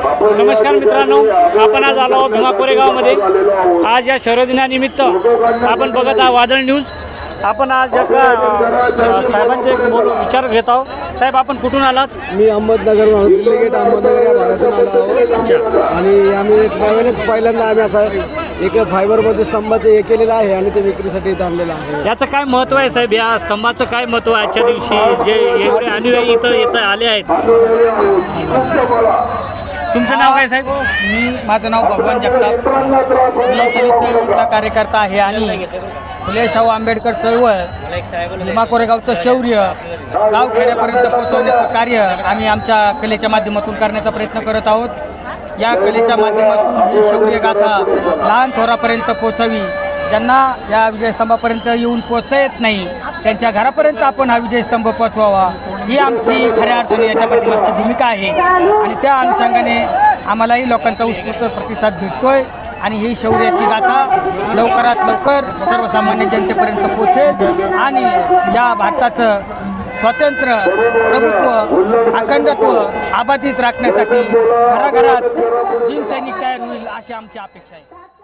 नमस्कार मित्रांनो, आपण आज आलो आहोत भीमा कोरेगावमध्ये। आज या शौर्यदिनानिमित्त आपण बघत आहात वादळ न्यूज। आपण आज एका साहेबांचे विचार घेत आहोत। साहेब, आपण कुठून आलात? मी अहमदनगर दिल्ली गेट अहमदनगर या भागातून आलो आहोत आणि आम्ही त्यावेळेस पहिल्यांदा आम्ही असा एक फायबरमध्ये स्तंभाचं हे केलेलं आहे आणि ते विक्रीसाठी इथं आणलेलं आहे। याचं काय महत्त्व आहे साहेब? या स्तंभाचं काय महत्त्व आहे आजच्या दिवशी जे एवढे अनुयायी इथं आले आहेत? तुमचं नाव काय साहेब? माझं नाव भगवान जगताप, इथला कार्यकर्ता आहे आणि फुले शाहू आंबेडकर चळवळ भीमा कोरेगावचं शौर्य गावखेड्यापर्यंत पोहोचवण्याचं कार्य आम्ही आमच्या कलेच्या माध्यमातून करण्याचा प्रयत्न करत आहोत। या कलेच्या माध्यमातून ही शौर्य गाथा लहान थोरापर्यंत पोहोचावी। ज्यांना या विजयस्तंभापर्यंत येऊन पोहोचता येत नाही त्यांच्या घरापर्यंत आपण हा विजयस्तंभ पोचवावा, ही आमची खऱ्या अर्थाने याच्या पाठीमागची भूमिका आहे आणि त्या अनुषंगाने आम्हालाही लोकांचा उत्स्फूर्त प्रतिसाद भेटतोय आणि ही शौर्याची गाथा लवकरात लवकर सर्वसामान्य जनतेपर्यंत पोहोचेल आणि या भारताचं स्वातंत्र्य, प्रभुत्व, अखंडत्व अबाधित राखण्यासाठी घराघरात भीम सैनिक तयार होईल अशी आमची अपेक्षा आहे।